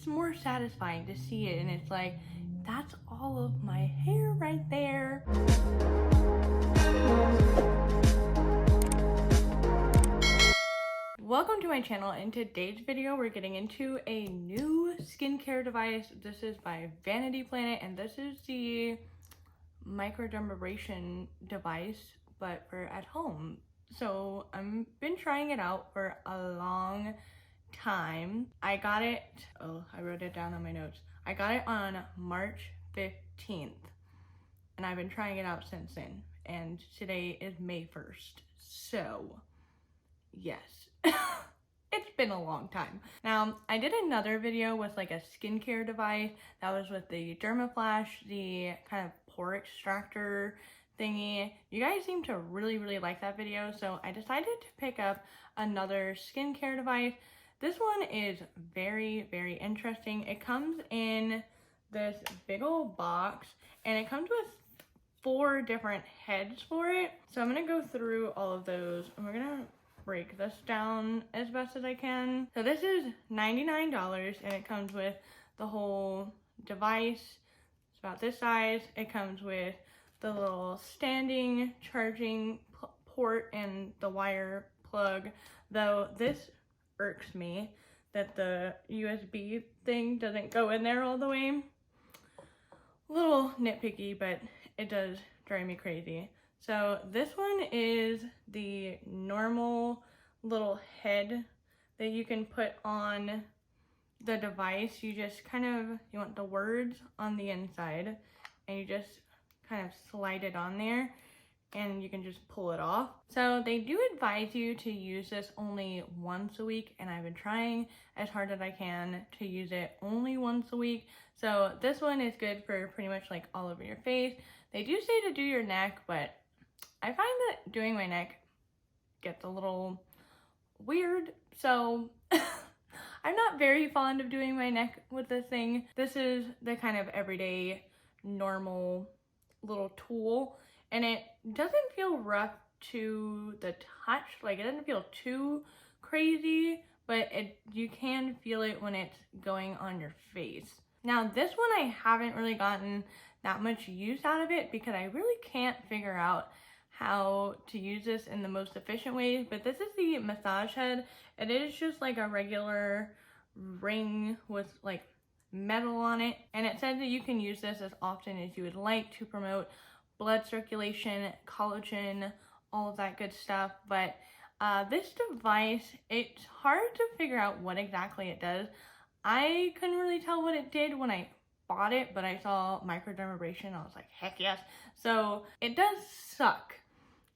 it's more satisfying to see it, and it's like, that's all of my hair right there. Welcome to my channel. In today's video, we're getting into a new skincare device. This is by Vanity Planet, and this is the Microdermabrasion device, but for at home. So I've been trying it out for a long time. I got it, I wrote it down on my notes. I got it on March 15th, and I've been trying it out since then. And today is May 1st. So, yes. It's been a long time. Now, I did another video with like a skincare device that was with the DermaFlash, the kind of pore extractor thingy. You guys seem to really like that video, so I decided to pick up another skincare device. This one is very interesting. It comes in this big old box, and it comes with 4 different heads for it. So I'm gonna go through all of those, and we're gonna break this down as best as I can. So this is $99, and it comes with the whole device. It's about this size. It comes with the little standing charging port and the wire plug, though this irks me that the USB thing doesn't go in there all the way. A little nitpicky, but it does drive me crazy. So this one is the normal little head that you can put on the device. You just kind of, you want the words on the inside, and you just kind of slide it on there, and you can just pull it off. So they do advise you to use this only once a week, and I've been trying as hard as I can to use it only once a week. So this one is good for pretty much like all over your face. They do say to do your neck, but I find that doing my neck gets a little weird, so I'm not very fond of doing my neck with this thing. This is the kind of everyday, normal little tool, and it doesn't feel rough to the touch. Like, it doesn't feel too crazy, but you can feel it when it's going on your face. Now, this one I haven't really gotten that much use out of it because I really can't figure out how to use this in the most efficient way, but this is the massage head. It is just like a regular ring with like metal on it, and it says that you can use this as often as you would like to promote blood circulation, collagen, all of that good stuff. But this device, it's hard to figure out what exactly it does. I couldn't really tell what it did when I bought it, but I saw microdermabrasion. I was like, heck yes. So it does suck.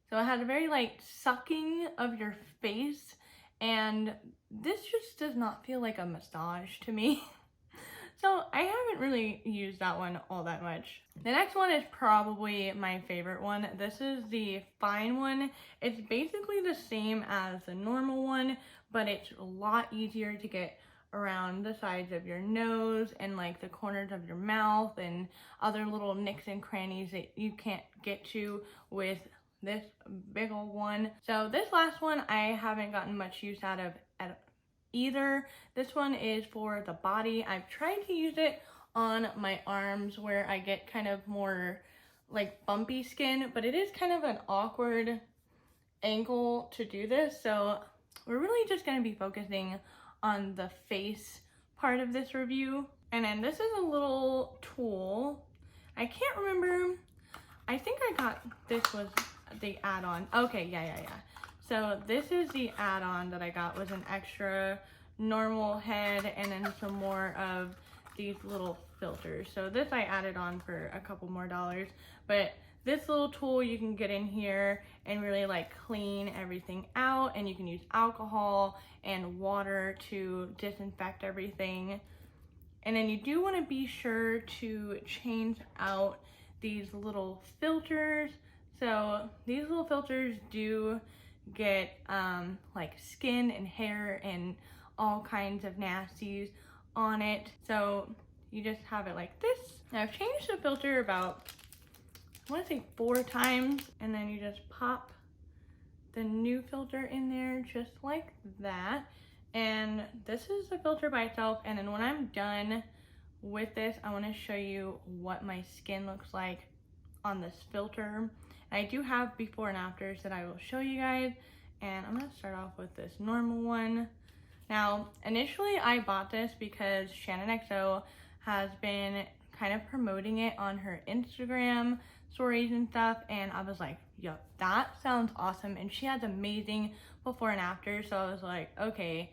So it has a very like sucking of your face, and this just does not feel like a massage to me. So I haven't really used that one all that much. The next one is probably my favorite one. This is the fine one. It's basically the same as the normal one, but it's a lot easier to get around the sides of your nose and like the corners of your mouth and other little nicks and crannies that you can't get to with this big old one. So this last one I haven't gotten much use out of at either. This one is for the body. I've tried to use it on my arms where I get kind of more like bumpy skin, but it is kind of an awkward angle to do this. So we're really just going to be focusing on the face part of this review. And then this is a little tool. I can't remember. I think I got this was the add-on. Okay, yeah. So this is the add-on that I got, was an extra normal head and then some more of these little filters. So this I added on for a couple more dollars, but this little tool you can get in here and really like clean everything out, and you can use alcohol and water to disinfect everything. And then you do want to be sure to change out these little filters. So these little filters do get like skin and hair and all kinds of nasties on it. So you just have it like this. Now I've changed the filter about, I want to say 4 times, and then you just pop the new filter in there just like that, And this is the filter by itself, and then when I'm done with this, I want to show you what my skin looks like on this filter. I do have before and afters that I will show you guys, and I'm going to start off with this normal one. Now, initially I bought this because Shannon XO has been kind of promoting it on her Instagram stories and stuff, and I was like, yo, that sounds awesome, and she has amazing before and after, so I was like, okay,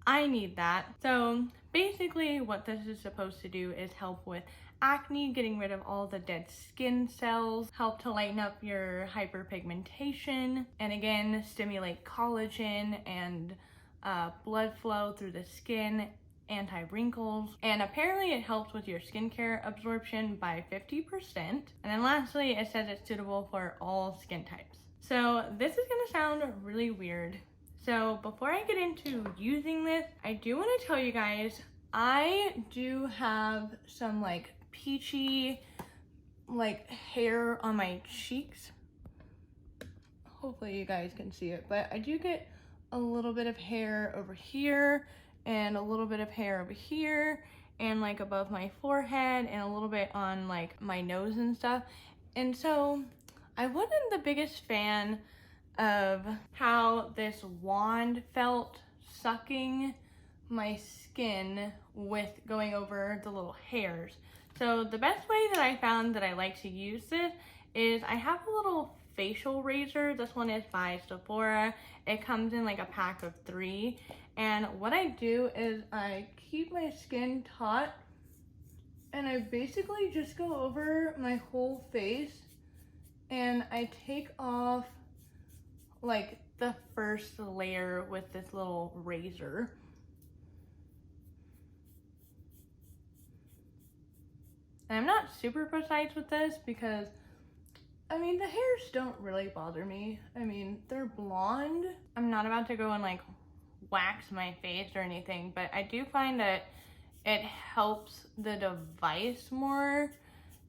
I need that. So basically what this is supposed to do is help with acne, getting rid of all the dead skin cells, help to lighten up your hyperpigmentation, and again, stimulate collagen and blood flow through the skin, anti-wrinkles, and apparently it helps with your skincare absorption by 50%. And then lastly, it says it's suitable for all skin types. So this is gonna sound really weird. So before I get into using this, I do want to tell you guys, I do have some like peachy like hair on my cheeks. Hopefully you guys can see it, but I do get a little bit of hair over here and a little bit of hair over here and like above my forehead and a little bit on like my nose and stuff. And so I wasn't the biggest fan of how this wand felt sucking my skin with going over the little hairs. So the best way that I found that I like to use this is I have a little facial razor. This one is by Exfora. It comes in like a pack of 3. And what I do is I keep my skin taut and I basically just go over my whole face and I take off like the first layer with this little razor. And I'm not super precise with this because, I mean, the hairs don't really bother me. I mean, they're blonde. I'm not about to go and like wax my face or anything, but I do find that it helps the device more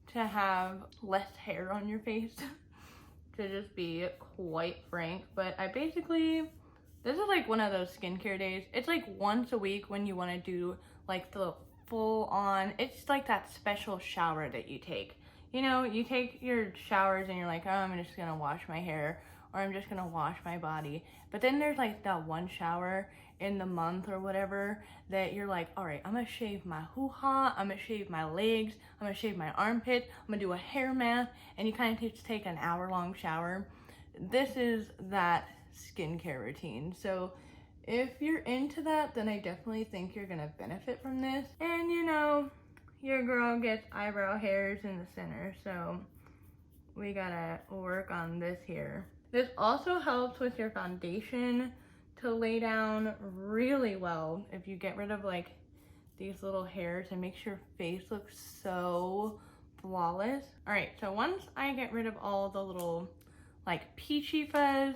to have less hair on your face. To just be quite frank, but I basically, this is like one of those skincare days. It's like once a week when you want to do like the full on, it's like that special shower that you take. You know, you take your showers and you're like, oh, I'm just gonna wash my hair or I'm just gonna wash my body. But then there's like that one shower in the month or whatever that you're like, all right, I'm gonna shave my hoo-ha, I'm gonna shave my legs, I'm gonna shave my armpits, I'm gonna do a hair mask, and you kind of just take an hour-long shower. This is that skincare routine. So if you're into that, then I definitely think you're gonna benefit from this. And you know, your girl gets eyebrow hairs in the center, so we gotta work on this here. This also helps with your foundation to lay down really well if you get rid of like these little hairs and makes your face look so flawless. All right, so once I get rid of all the little like peachy fuzz,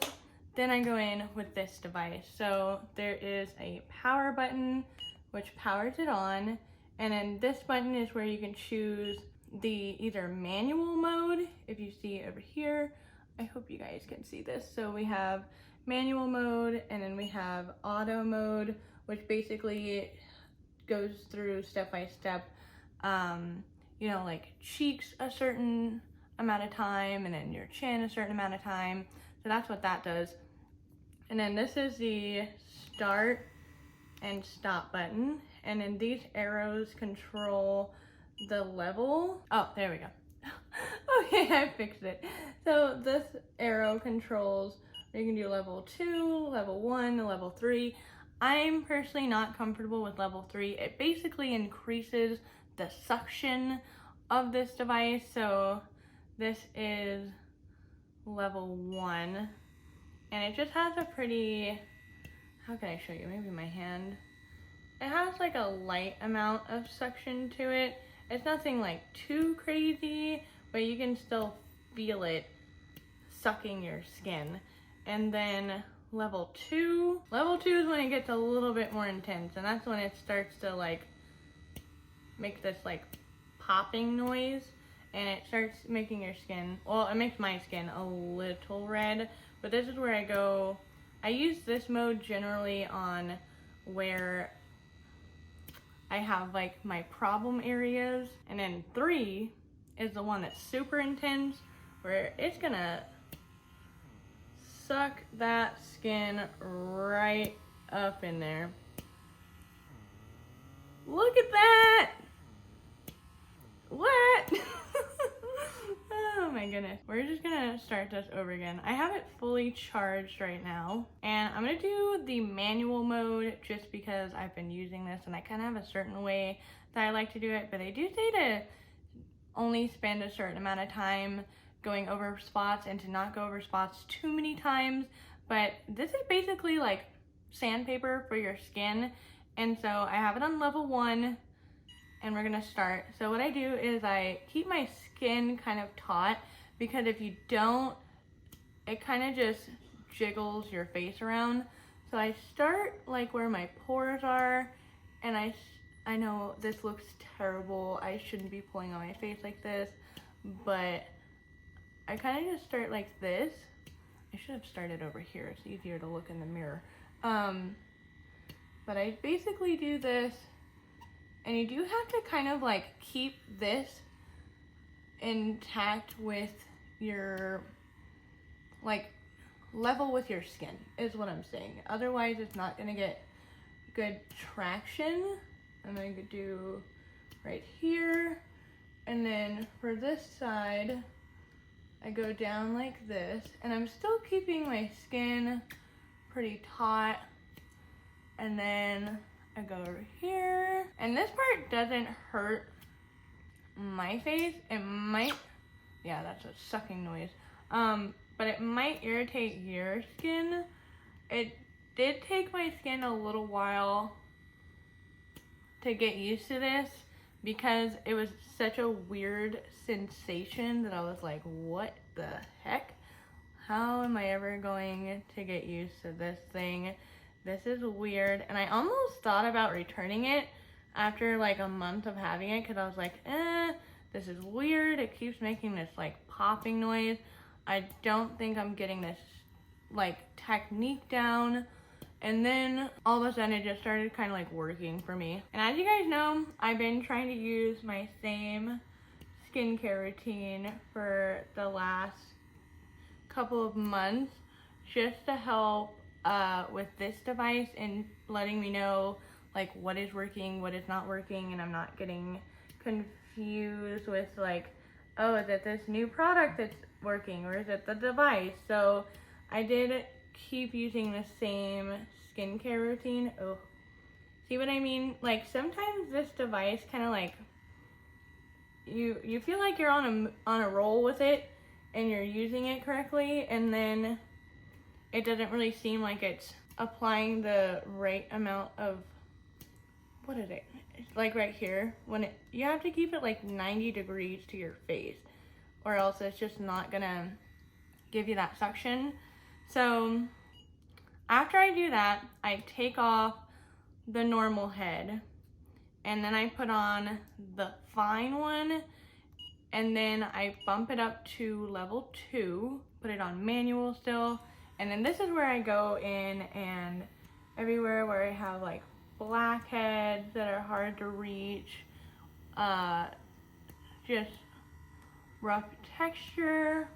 then I go in with this device. So there is a power button which powers it on, and then this button is where you can choose the either manual mode, if you see over here. I hope you guys can see this. So we have manual mode, and then we have auto mode, which basically goes through step by step, you know, like cheeks a certain amount of time and then your chin a certain amount of time. So that's what that does. And then this is the start and stop button, and then these arrows control the level. Oh, there we go. Okay, I fixed it. So this arrow controls, you can do level 2, level 1, and level 3. I'm personally not comfortable with level 3. It basically increases the suction of this device. So this is level 1, and it just has a pretty, how can I show you? Maybe my hand. It has like a light amount of suction to it. It's nothing like too crazy, but you can still feel it sucking your skin. And then level 2 is when it gets a little bit more intense, and that's when it starts to like make this like popping noise, and it starts making your skin, well, it makes my skin a little red. But this is where I use this mode generally on where I have like my problem areas. And then 3 is the one that's super intense, where it's gonna suck that skin right up in there. Look at that! What? Oh my goodness. We're just gonna start this over again. I have it fully charged right now, and I'm gonna do the manual mode just because I've been using this and I kind of have a certain way that I like to do it, but they do say to only spend a certain amount of time going over spots and to not go over spots too many times. But this is basically like sandpaper for your skin, and so I have it on level 1 and we're gonna start. So what I do is I keep my skin kind of taut, because if you don't, it kind of just jiggles your face around. So I start like where my pores are, and I know this looks terrible. I shouldn't be pulling on my face like this, but I kind of just start like this. I should have started over here. It's easier to look in the mirror. But I basically do this, and you do have to kind of like keep this intact with your, like, level with your skin is what I'm saying. Otherwise it's not gonna get good traction. I'm gonna do right here, and then for this side I go down like this, and I'm still keeping my skin pretty taut, and then I go over here, and this part doesn't hurt my face. It might, yeah, that's a sucking noise, but it might irritate your skin. It did take my skin a little while to get used to this, because it was such a weird sensation that I was like, what the heck? How am I ever going to get used to this thing? This is weird. And I almost thought about returning it after like a month of having it, because I was like, this is weird. It keeps making this like popping noise. I don't think I'm getting this like technique down. And then all of a sudden it just started kind of like working for me. And as you guys know, I've been trying to use my same skincare routine for the last couple of months, just to help with this device and letting me know like what is working, what is not working, and I'm not getting confused with like, oh, is it this new product that's working, or is it the device? So I did keep using the same skincare routine. Oh, see what I mean? Like sometimes this device kind of like, you feel like you're on a roll with it and you're using it correctly, and then it doesn't really seem like it's applying the right amount of, what is it? It's like right here, when you have to keep it like 90 degrees to your face, or else it's just not gonna give you that suction. So after I do that, I take off the normal head, and then I put on the fine one, and then I bump it up to level 2, put it on manual still, and then this is where I go in, and everywhere where I have like blackheads that are hard to reach, just rough texture,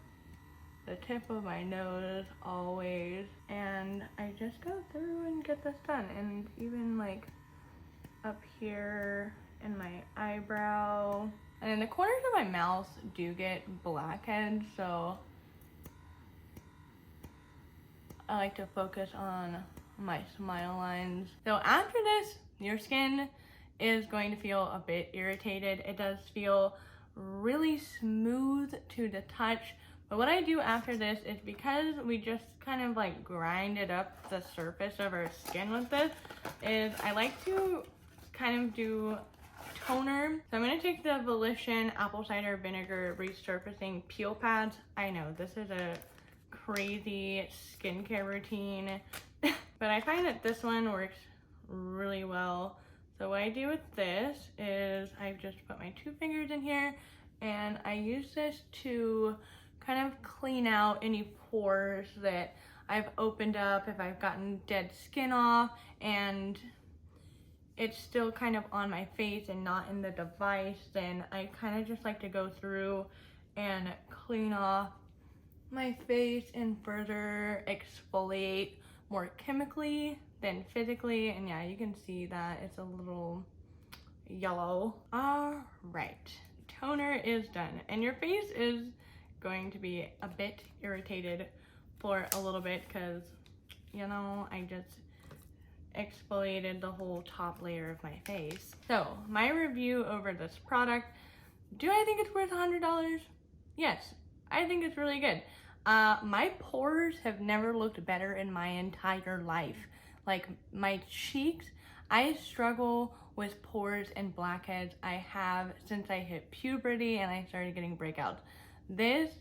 the tip of my nose always, and I just go through and get this done. And even like up here in my eyebrow, and then the corners of my mouth do get blackheads, so I like to focus on my smile lines. So after this, your skin is going to feel a bit irritated. It does feel really smooth to the touch, but what I do after this is, because we just kind of like grinded up the surface of our skin with this, is I like to kind of do toner. So I'm going to take the Volition apple cider vinegar resurfacing peel pads. I know this is a crazy skincare routine, but I find that this one works really well. So what I do with this is I just put my 2 fingers in here, and I use this to kind of clean out any pores that I've opened up, if I've gotten dead skin off, and it's still kind of on my face and not in the device, then I kind of just like to go through and clean off my face and further exfoliate more chemically than physically. And yeah, you can see that it's a little yellow. All right, toner is done, and your face is going to be a bit irritated for a little bit because, you know, I just exfoliated the whole top layer of my face. So my review over this product, do I think it's worth $100? Yes, I think it's really good. My pores have never looked better in my entire life. Like my cheeks, I struggle with pores and blackheads. I have since I hit puberty and I started getting breakouts. This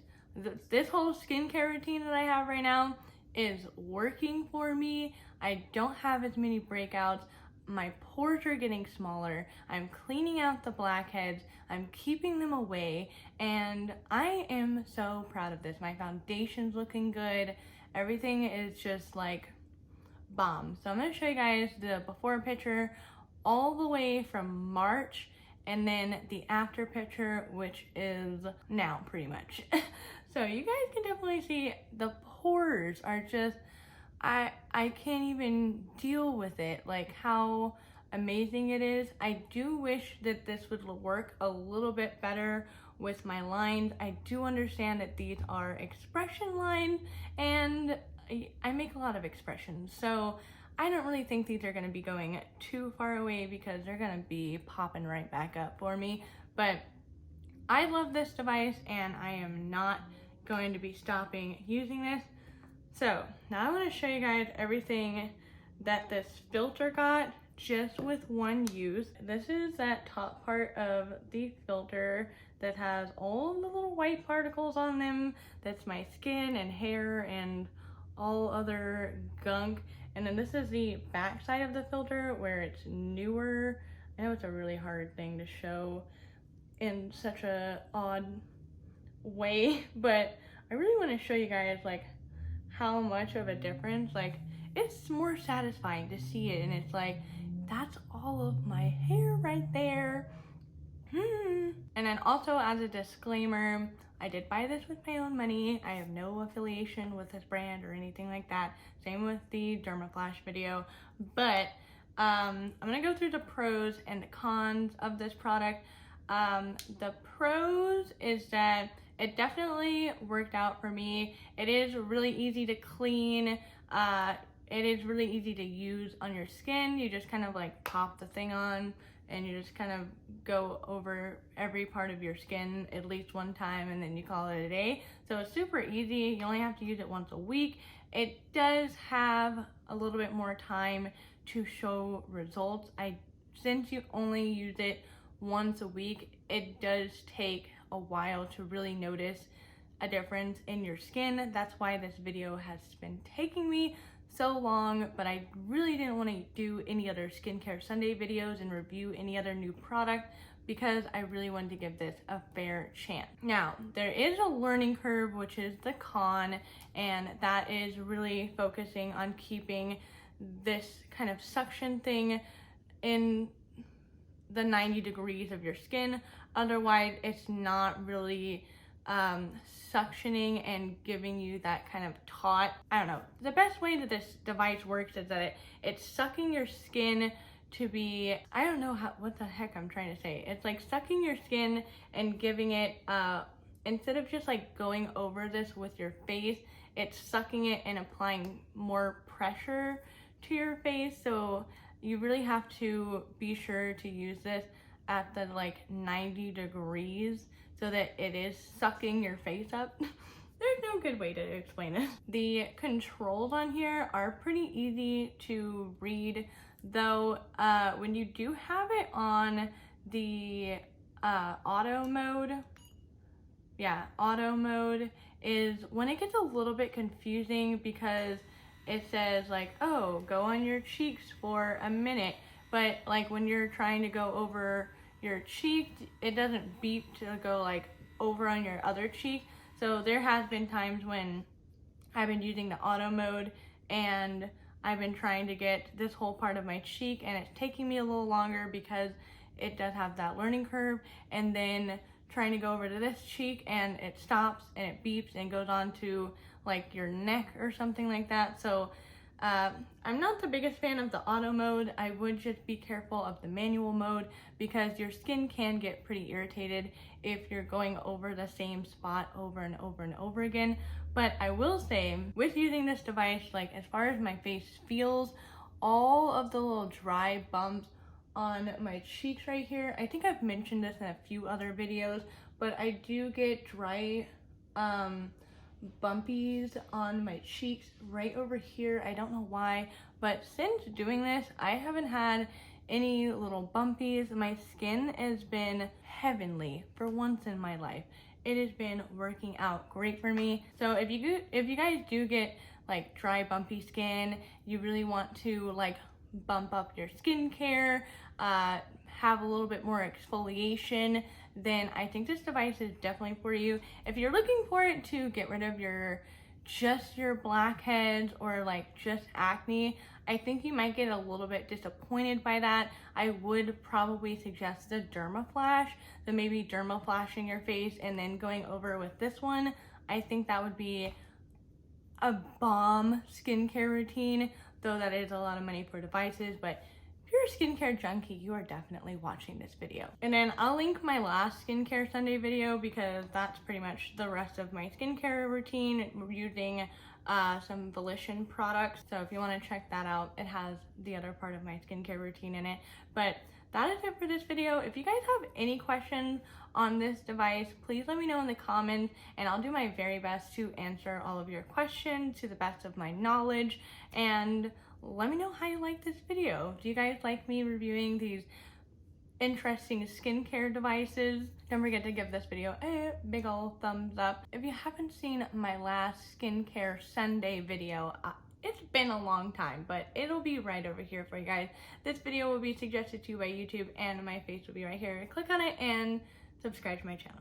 whole skincare routine that I have right now is working for me. I don't have as many breakouts. My pores are getting smaller. I'm cleaning out the blackheads. I'm keeping them away, and I am so proud of this. My foundation's looking good. Everything is just like bomb. So I'm gonna show you guys the before picture all the way from March, and then the after picture, which is now pretty much. So you guys can definitely see the pores are just, I can't even deal with it, like how amazing it is. I do wish that this would work a little bit better with my lines. I do understand that these are expression lines, and I make a lot of expressions, so I don't really think these are going to be going too far away because they're going to be popping right back up for me. But I love this device, and I am not going to be stopping using this. So now I want to show you guys everything that this filter got just with one use. This is that top part of the filter that has all the little white particles on them. That's my skin and hair and all other gunk. And then this is the back side of the filter where it's newer. I know it's a really hard thing to show in such a odd way, but I really want to show you guys like how much of a difference. Like, it's more satisfying to see it, and it's like, that's all of my hair right there. And then also, as a disclaimer, I did buy this with my own money. I have no affiliation with this brand or anything like that. Same with the DermaFlash video. But I'm gonna go through the pros and the cons of this product. The pros is that it definitely worked out for me. It is really easy to clean. It is really easy to use on your skin. You just kind of like pop the thing on and you just kind of go over every part of your skin at least one time, and then you call it a day. So it's super easy. You only have to use it once a week. It does have a little bit more time to show results. Since you only use it once a week, it does take a while to really notice a difference in your skin. That's why this video has been taking me so long, but I really didn't want to do any other skincare Sunday videos and review any other new product because I really wanted to give this a fair chance. Now, there is a learning curve, which is the con, and that is really focusing on keeping this kind of suction thing in the 90 degrees of your skin. Otherwise, it's not really suctioning and giving you that kind of taut, I don't know. The best way that this device works is that it's sucking your skin to be, I don't know what the heck I'm trying to say. It's like sucking your skin and giving it, instead of just like going over this with your face, it's sucking it and applying more pressure to your face. So you really have to be sure to use this at the like 90 degrees so that it is sucking your face up. There's no good way to explain it. The controls on here are pretty easy to read, though when you do have it on the auto mode, auto mode is when it gets a little bit confusing because it says like, oh, go on your cheeks for a minute, but like when you're trying to go over your cheek, it doesn't beep to go like over on your other cheek. So there has been times when I've been using the auto mode and I've been trying to get this whole part of my cheek, and it's taking me a little longer because it does have that learning curve, and then trying to go over to this cheek and it stops and it beeps and goes on to like your neck or something like that. So I'm not the biggest fan of the auto mode. I would just be careful of the manual mode because your skin can get pretty irritated if you're going over the same spot over and over and over again. But I will say, with using this device, like as far as my face feels, all of the little dry bumps on my cheeks right here, I think I've mentioned this in a few other videos, but I do get dry bumpies on my cheeks right over here. I don't know why, but since doing this, I haven't had any little bumpies. My skin has been heavenly for once in my life. It has been working out great for me. So if you guys do get like dry bumpy skin, you really want to like bump up your skincare, have a little bit more exfoliation, then I think this device is definitely for you. If you're looking for it to get rid of your blackheads or like just acne, I think you might get a little bit disappointed by that. I would probably suggest the DermaFlash, so maybe DermaFlashing your face and then going over with this one. I think that would be a bomb skincare routine, though that is a lot of money for devices, but if you're a skincare junkie, you are definitely watching this video. And then I'll link my last skincare Sunday video because that's pretty much the rest of my skincare routine using some Volition products. So if you want to check that out, it has the other part of my skincare routine in it. But that is it for this video. If you guys have any questions on this device, please let me know in the comments and I'll do my very best to answer all of your questions to the best of my knowledge. And let me know how you like this video. Do you guys like me reviewing these interesting skincare devices? Don't forget to give this video a big ol' thumbs up. If you haven't seen my last skincare Sunday video, it's been a long time, but it'll be right over here for you guys. This video will be suggested to you by YouTube and my face will be right here. Click on it and subscribe to my channel.